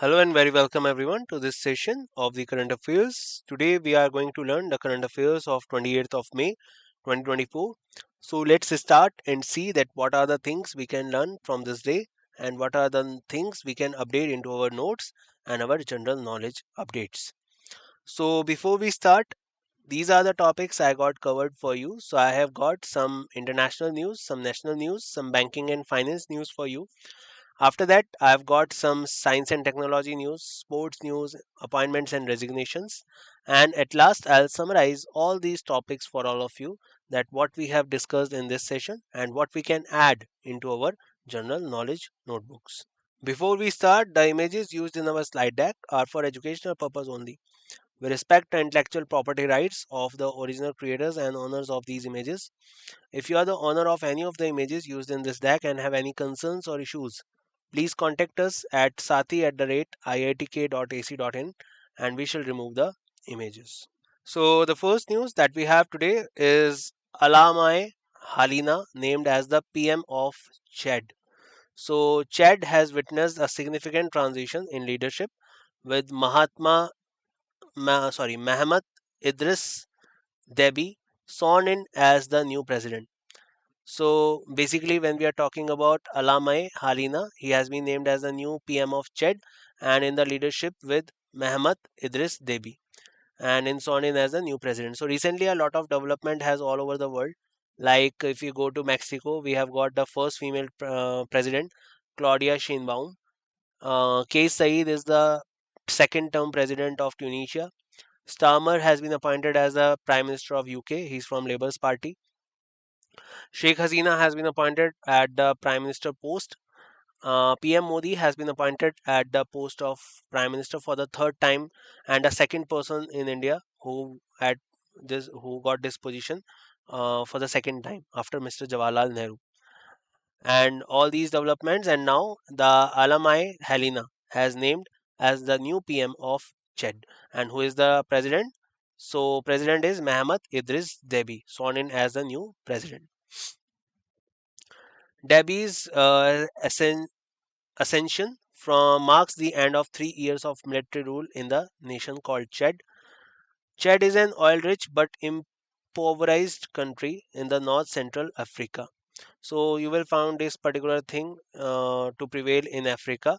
Hello and very welcome everyone to this session of the current affairs. Today we are going to learn the current affairs of 28th of May 2024. So let's start and see that what are the things we can learn from this day and what are the things we can update into our notes and our general knowledge updates. So before we start, these are the topics I got covered for you. So I have got some international news, some national news, some banking and finance news for you. After that, I've got some science and technology news, sports news, appointments and resignations. And at last, I'll summarize all these topics for all of you that what we have discussed in this session and what we can add into our general knowledge notebooks. Before we start, the images used in our slide deck are for educational purpose only. We respect the intellectual property rights of the original creators and owners of these images. If you are the owner of any of the images used in this deck and have any concerns or issues, please contact us at sathi@iitk.ac.in and we shall remove the images. So the first news that we have today is Alamai Halina named as the PM of Chad. So Chad has witnessed a significant transition in leadership with Mahamat Idris Deby sworn in as the new president. So basically, when we are talking about Alamai Halina, he has been named as the new PM of Chad and in the leadership with Mehmet Idris Deby and in sworn in as the new president. So recently, a lot of development has all over the world. Like if you go to Mexico, we have got the first female president, Claudia Sheinbaum. Kais Saeed is the second term president of Tunisia. Starmer has been appointed as the Prime Minister of UK. He's from Labour's party. Sheikh Hasina has been appointed at the Prime Minister post. PM Modi has been appointed at the post of Prime Minister for the third time, and a second person in India who got this position for the second time after Mr. Jawaharlal Nehru. And all these developments, and now the Alamai Helena has named as the new PM of Chad, and who is the president? So president is Mohamed Idris Deby, sworn in as the new president. Deby's ascension marks the end of 3 years of military rule in the nation called Chad. Chad is an oil rich but impoverished country in the north central Africa. So you will find this particular thing to prevail in Africa,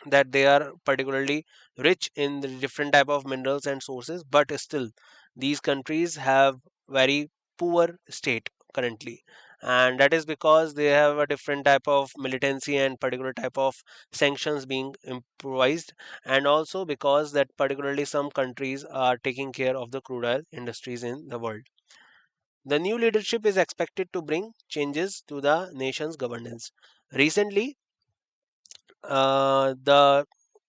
that they are particularly rich in the different type of minerals and sources, but still these countries have very poor state currently, and that is because they have a different type of militancy and particular type of sanctions being improvised, and also because that particularly some countries are taking care of the crude oil industries in the world. The new leadership is expected to bring changes to the nation's governance. Recently, the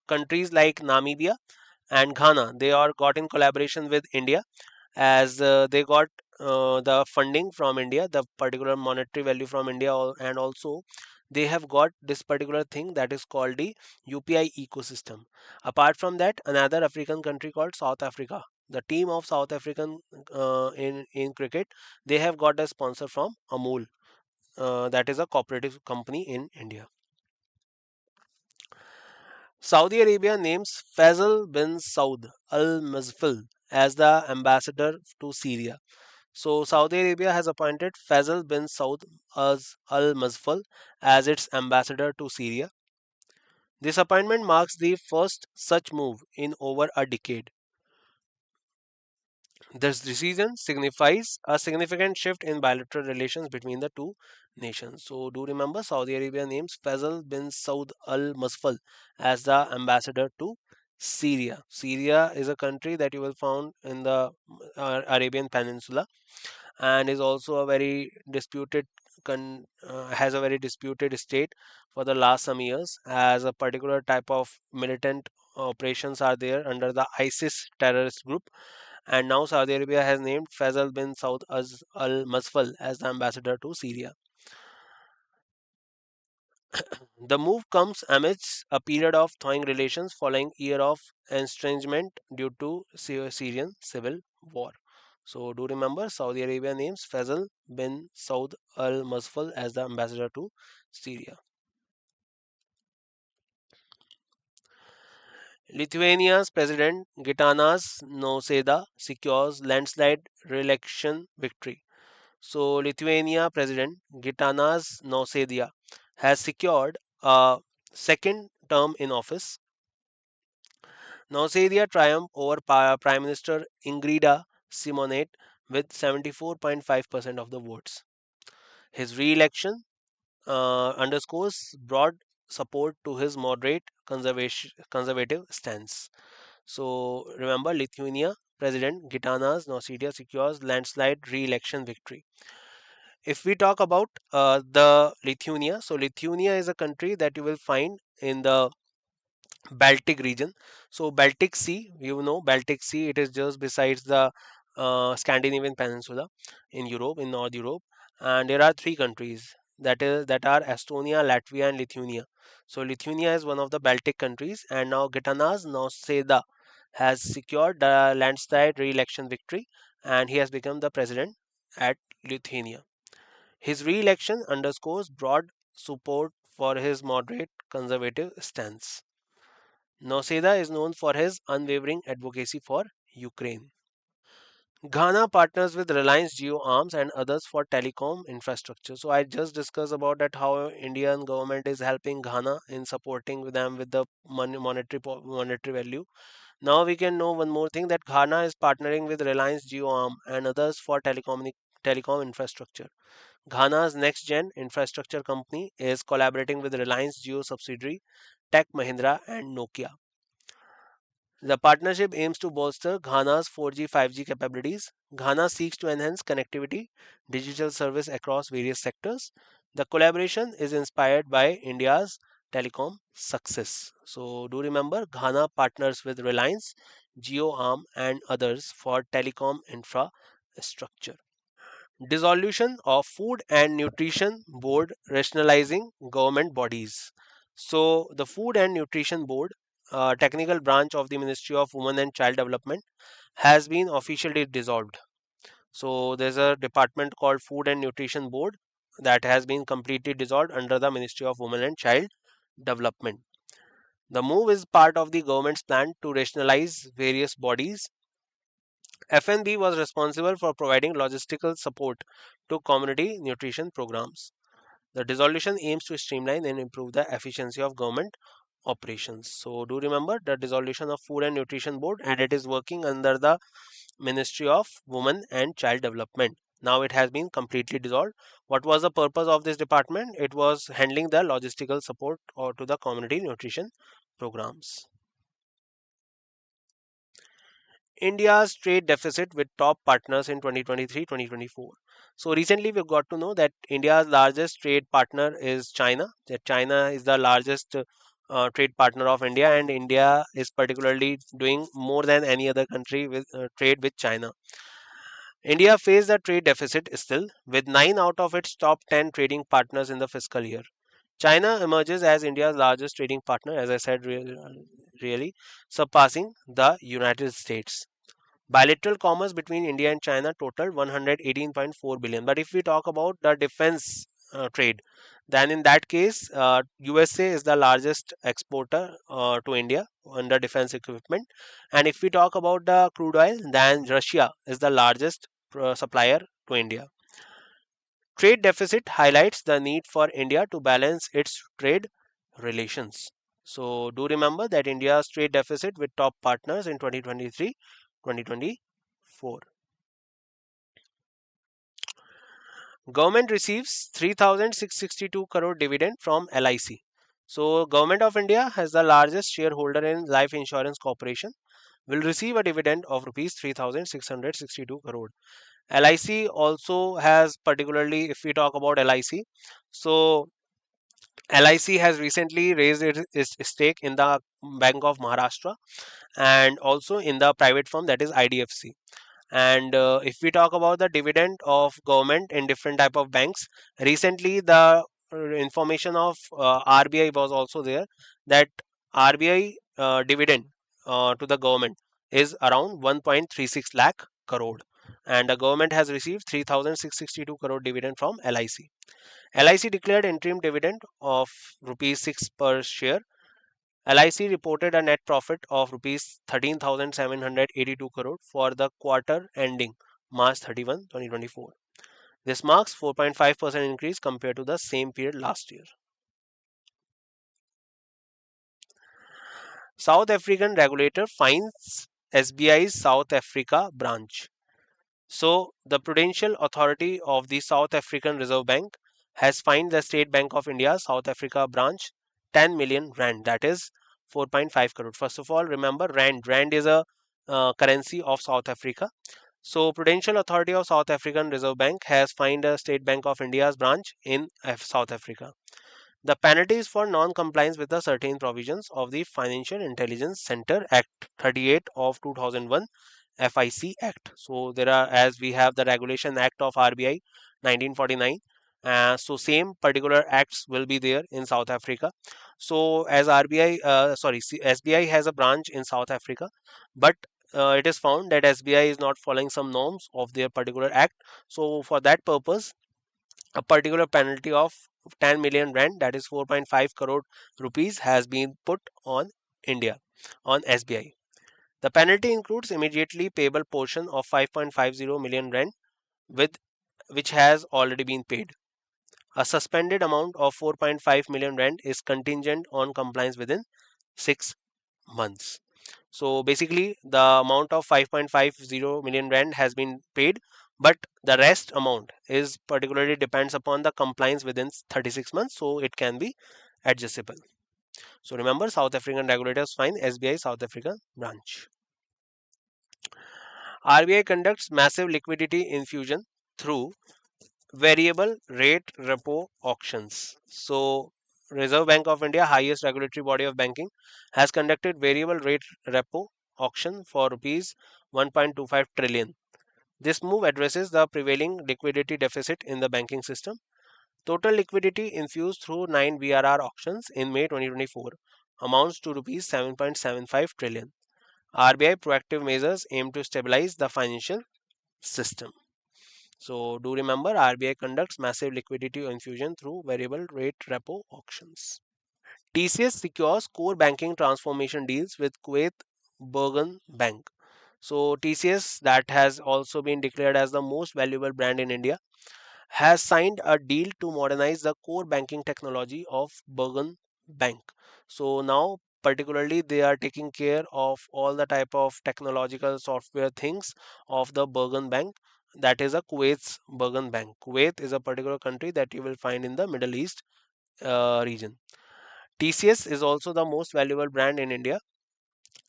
countries like Namibia and Ghana, they are got in collaboration with India, as they got the funding from India, the particular monetary value from India, and also they have got this particular thing that is called the UPI ecosystem. Apart from that, another African country called South Africa. The team of South African in cricket, they have got a sponsor from Amul, that is a cooperative company in India. Saudi Arabia names Faisal bin Saud Al Mazfil as the ambassador to Syria. So, Saudi Arabia has appointed Faisal bin Saud Al Mazfil as its ambassador to Syria. This appointment marks the first such move in over a decade. This decision signifies a significant shift in bilateral relations between the two nations. So, do remember Saudi Arabia names Faisal bin Saud Al Masfal as the ambassador to Syria. Syria is a country that you will find in the Arabian Peninsula, and is also a very disputed has a very disputed state for the last some years, as a particular type of militant operations are there under the ISIS terrorist group, and now Saudi Arabia has named Faisal bin Saud Al Masfal as the ambassador to Syria. The move comes amidst a period of thawing relations following year of estrangement due to Syrian civil war. So do remember Saudi Arabia names Faisal bin Saud Al Masfal as the ambassador to Syria. Lithuania's president Gitanas Nausėda secures landslide re-election victory. So, Lithuania President Gitanas Nausėda has secured a second term in office. Nausėda triumphed over Prime Minister Ingrida Simonet with 74.5% of the votes. His re-election underscores broad support to his moderate conservative stance. So remember, Lithuania President Gitanas Nausėda secures landslide re-election victory. If we talk about the Lithuania, so Lithuania is a country that you will find in the Baltic region. So Baltic Sea, Baltic Sea, it is just besides the Scandinavian peninsula in Europe, in North Europe, and there are three countries that are Estonia, Latvia, and Lithuania. So Lithuania is one of the Baltic countries, and now Gitanas Nausėda has secured the landslide re-election victory, and he has become the president at Lithuania. His re-election underscores broad support for his moderate conservative stance. Nausėda is known for his unwavering advocacy for Ukraine. Ghana partners with Reliance Jio Arms and others for telecom infrastructure. So I just discussed about that how Indian government is helping Ghana in supporting them with the monetary value. Now we can know one more thing that Ghana is partnering with Reliance Jio Arm and others for telecom infrastructure. Ghana's next gen infrastructure company is collaborating with Reliance Jio subsidiary Tech Mahindra and Nokia. The partnership aims to bolster Ghana's 4G 5G capabilities. Ghana seeks to enhance connectivity, digital service across various sectors. The collaboration is inspired by India's telecom success. So, do remember Ghana partners with Reliance, GeoArm, and others for telecom infrastructure. Dissolution of Food and Nutrition Board rationalizing government bodies. So, the Food and Nutrition Board, a technical branch of the Ministry of Women and Child Development, has been officially dissolved. So, there's a department called Food and Nutrition Board that has been completely dissolved under the Ministry of Women and Child Development. The move is part of the government's plan to rationalize various bodies. FNB was responsible for providing logistical support to community nutrition programs. The dissolution aims to streamline and improve the efficiency of government operations. So, do remember the dissolution of Food and Nutrition Board, and it is working under the Ministry of Women and Child Development. Now it has been completely dissolved. What was the purpose of this department? It was handling the logistical support or to the community nutrition programs. India's trade deficit with top partners in 2023-2024. So recently we've got to know that India's largest trade partner is China. That China is the largest trade partner of India, and India is particularly doing more than any other country with trade with China. India faced a trade deficit still, with 9 out of its top 10 trading partners in the fiscal year. China emerges as India's largest trading partner, as I said, really surpassing the United States. Bilateral commerce between India and China totaled 118.4 billion. But if we talk about the defense trade, then in that case, USA is the largest exporter to India under defense equipment. And if we talk about the crude oil, then Russia is the largest supplier to India. Trade deficit highlights the need for India to balance its trade relations. So, do remember that India's trade deficit with top partners in 2023-2024. Government receives 3,662 crore dividend from LIC. So, Government of India has the largest shareholder in Life Insurance Corporation will receive a dividend of rupees 3,662 crore. LIC also has, particularly if we talk about LIC, so LIC has recently raised its stake in the Bank of Maharashtra and also in the private firm that is IDFC. And if we talk about the dividend of government in different type of banks, recently the information of RBI was also there that RBI dividend to the government is around 1.36 lakh crore, and the government has received 3,662 crore dividend from LIC. LIC declared interim dividend of rupees 6 per share LIC reported a net profit of rupees 13,782 crore for the quarter ending March 31, 2024. This marks 4.5% increase compared to the same period last year. South African regulator fines SBI's South Africa branch. So, the Prudential Authority of the South African Reserve Bank has fined the State Bank of India South Africa branch 10 million rand, that is 4.5 crore. First of all, remember rand. Rand is a currency of South Africa. So, Prudential Authority of South African Reserve Bank has fined the State Bank of India's branch in South Africa. The penalties for non-compliance with the certain provisions of the Financial Intelligence Center Act 38 of 2001 FIC Act. So there are, as we have the Regulation Act of RBI 1949. So same particular acts will be there in South Africa. So as SBI has a branch in South Africa, but it is found that SBI is not following some norms of their particular act. So for that purpose, a particular penalty of 10 million rand, that is 4.5 crore rupees, has been put on India, on SBI. The penalty includes immediately payable portion of 5.50 million rand, with which has already been paid. A suspended amount of 4.5 million rand is contingent on compliance within 6 months. So basically, the amount of 5.50 million rand has been paid, but the rest amount is particularly depends upon the compliance within 36 months, so it can be adjustable. So remember, South African regulators fine SBI South African branch. RBI conducts massive liquidity infusion through variable rate repo auctions. So Reserve Bank of India, highest regulatory body of banking, has conducted variable rate repo auction for rupees 1.25 trillion. This move addresses the prevailing liquidity deficit in the banking system. Total liquidity infused through 9 VRR auctions in May 2024 amounts to rupees 7.75 trillion. RBI proactive measures aim to stabilize the financial system. So do remember, RBI conducts massive liquidity infusion through variable rate repo auctions. TCS secures core banking transformation deals with Kuwait Bergen Bank. So TCS, that has also been declared as the most valuable brand in India, has signed a deal to modernize the core banking technology of Bergen Bank. So now particularly they are taking care of all the type of technological software things of the Bergen Bank, that is a Kuwait's Bergen Bank. Kuwait is a particular country that you will find in the Middle East region. TCS is also the most valuable brand in India.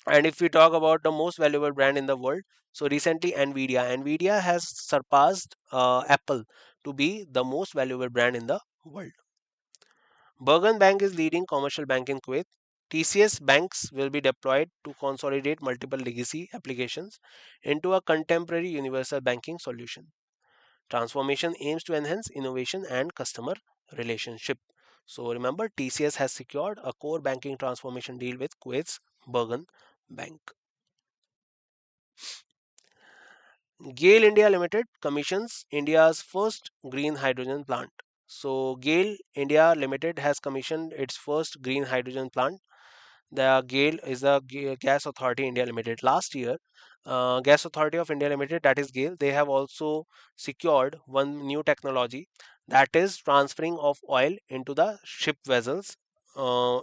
And if we talk about the most valuable brand in the world, so recently Nvidia has surpassed Apple to be the most valuable brand in the world. Bergen Bank is leading commercial bank in Kuwait. TCS banks will be deployed to consolidate multiple legacy applications into a contemporary universal banking solution. Transformation aims to enhance innovation and customer relationship. So remember, TCS has secured a core banking transformation deal with Kuwait's Bergen Bank. GAIL India Limited commissions India's first green hydrogen plant. So GAIL India Limited has commissioned its first green hydrogen plant. The GAIL is the Gas Authority India Limited. Last year, Gas Authority of India Limited, that is GAIL, they have also secured one new technology, that is transferring of oil into the ship vessels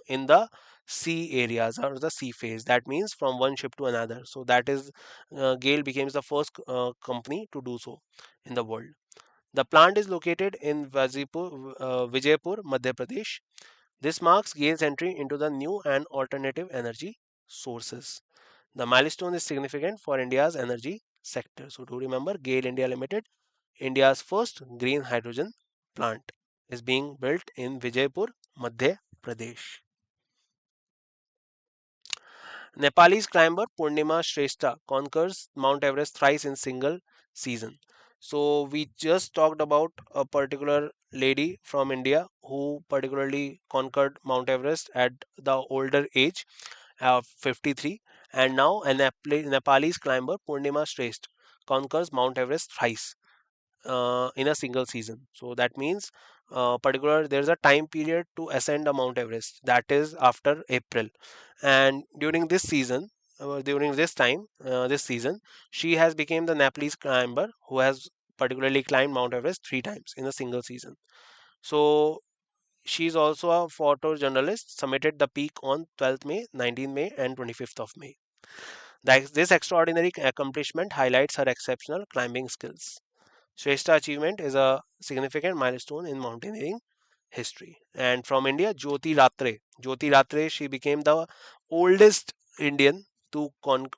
in the sea areas or the sea phase. That means from one ship to another. So that is GAIL becomes the first company to do so in the world. The plant is located in Vijaypur, Madhya Pradesh. This marks GAIL's entry into the new and alternative energy sources. The milestone is significant for India's energy sector. So do remember, GAIL India Limited, India's first green hydrogen plant, is being built in Vijaypur, Madhya Pradesh. Nepalese climber Purnima Shrestha conquers Mount Everest thrice in single season. So we just talked about a particular lady from India who particularly conquered Mount Everest at the older age of 53, and now a Nepalese climber Purnima Shrestha conquers Mount Everest thrice in a single season. So that means particular, there is a time period to ascend the Mount Everest, that is after April. And during this season, during this time, this season, she has become the Nepalese climber who has particularly climbed Mount Everest 3 times in a single season. So she's also a photojournalist, submitted the peak on 12th May, 19th May, and 25th of May. This extraordinary accomplishment highlights her exceptional climbing skills. Shrestha achievement is a significant milestone in mountaineering history. And from India, Jyoti Ratre. Jyoti Ratre, she became the oldest Indian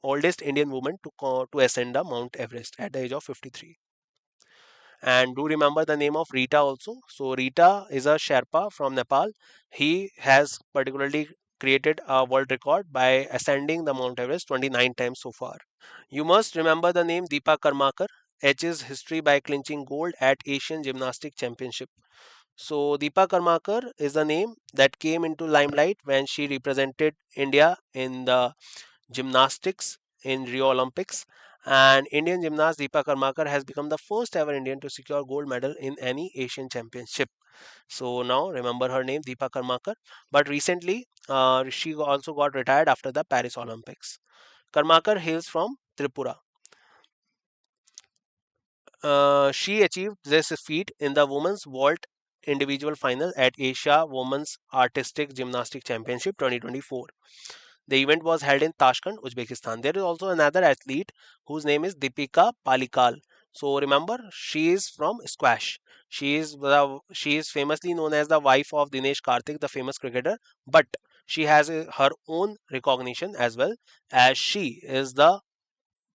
oldest Indian woman to ascend the Mount Everest at the age of 53. And do remember the name of Rita also. So Rita is a Sherpa from Nepal. He has particularly created a world record by ascending the Mount Everest 29 times so far. You must remember the name Deepa Karmakar, etches history by clinching gold at Asian Gymnastic Championship. So Deepa Karmakar is the name that came into limelight when she represented India in the gymnastics in Rio Olympics. And Indian gymnast Deepa Karmakar has become the first ever Indian to secure gold medal in any Asian championship. So now remember her name, Deepa Karmakar. But recently, she also got retired after the Paris Olympics. Karmakar hails from Tripura. She achieved this feat in the women's vault individual final at Asia Women's Artistic Gymnastic Championship 2024. The event was held in Tashkent, Uzbekistan. There is also another athlete whose name is Deepika Palikal. So remember, she is from squash. She is famously known as the wife of Dinesh Karthik, the famous cricketer. But she has her own recognition as well, as she is the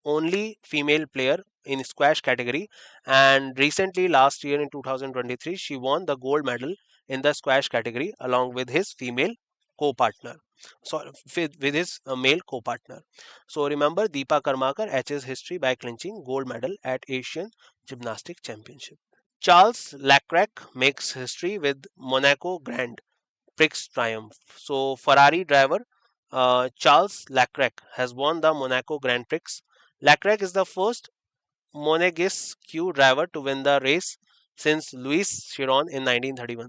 only female player in squash category, and recently last year in 2023 she won the gold medal in the squash category along with his female co-partner, so with his male co-partner. So remember, Deepa Karmakar etches history by clinching gold medal at Asian Gymnastic Championship. Charles Leclerc makes history with Monaco Grand Prix triumph. So Ferrari driver Charles Leclerc has won the Monaco Grand Prix. Leclerc is the first Monegasque driver to win the race since Louis Chiron in 1931.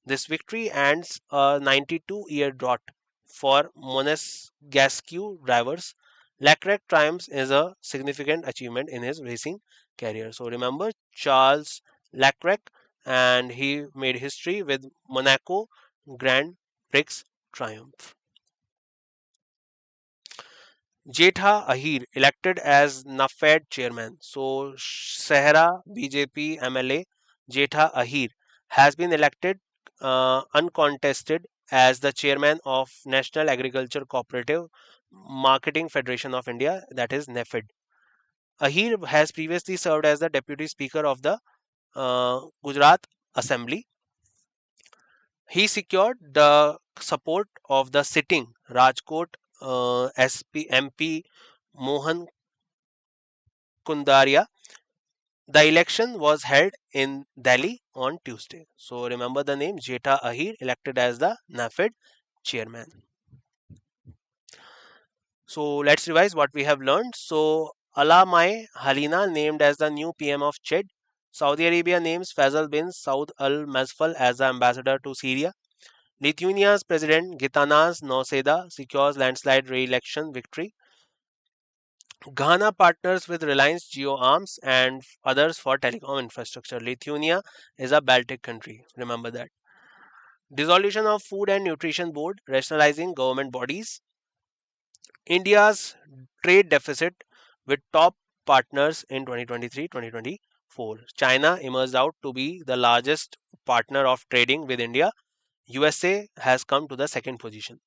This victory ends a 92-year drought for Monegasque drivers. Leclerc triumphs is a significant achievement in his racing career. So remember Charles Leclerc, and he made history with Monaco Grand Prix triumph. Jetha Ahir elected as NAFED chairman. So Sahara BJP MLA Jetha Ahir has been elected uncontested as the chairman of National Agriculture Cooperative Marketing Federation of India, that is NAFED. Ahir has previously served as the deputy speaker of the Gujarat Assembly. He secured the support of the sitting Rajkot MP Mohan Kundaria. The election was held in Delhi on Tuesday. So remember the name Jetha Ahir, elected as the NAFED chairman. So let's revise what we have learned. So Alamai Halina named as the new PM of Chad. Saudi Arabia names Faisal bin Saud Al Mazfal as the ambassador to Syria. Lithuania's President Gitanas Nauseda secures landslide re-election victory. Ghana partners with Reliance Geo Arms and others for telecom infrastructure. Lithuania is a Baltic country. Remember that. Dissolution of Food and Nutrition Board, rationalizing government bodies. India's trade deficit with top partners in 2023-2024. China emerged out to be the largest partner of trading with India. USA has come to the second position.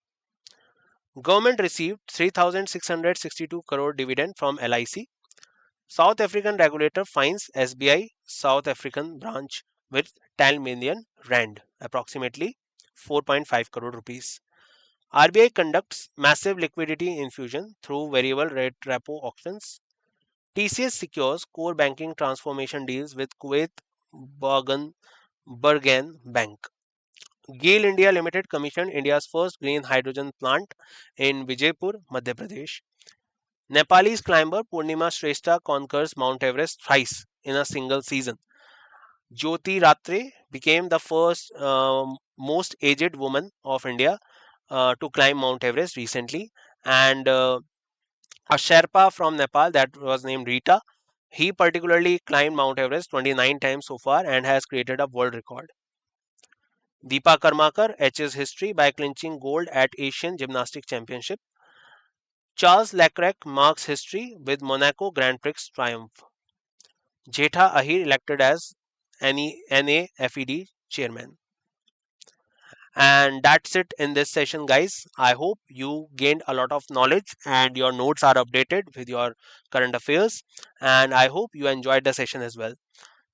Government received 3,662 crore dividend from LIC. South African regulator fines SBI South African branch with 10 million rand, approximately 4.5 crore rupees. RBI conducts massive liquidity infusion through variable rate repo auctions. TCS secures core banking transformation deals with Kuwait Bergen Bank. GAIL India Limited commissioned India's first green hydrogen plant in Vijaypur, Madhya Pradesh. Nepalese climber Purnima Shrestha conquers Mount Everest thrice in a single season. Jyoti Ratre became the first most aged woman of India to climb Mount Everest recently. And a Sherpa from Nepal that was named Rita, he particularly climbed Mount Everest 29 times so far and has created a world record. Deepa Karmakar etches history by clinching gold at Asian Gymnastic Championship. Charles Leclerc marks history with Monaco Grand Prix triumph. Jetha Ahir elected as NAFED chairman. And that's it in this session, guys. I hope you gained a lot of knowledge and your notes are updated with your current affairs. And I hope you enjoyed the session as well.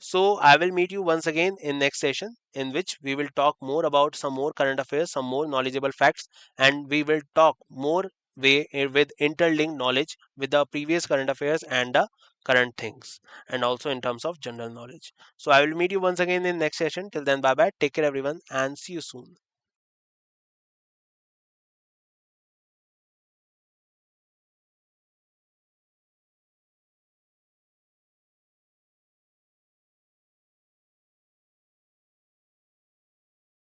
So I will meet you once again in next session, in which we will talk more about some more current affairs, some more knowledgeable facts, and we will talk more with interlinked knowledge with the previous current affairs and the current things, and also in terms of general knowledge. So I will meet you once again in next session. Till then, bye bye. Take care, everyone, and see you soon.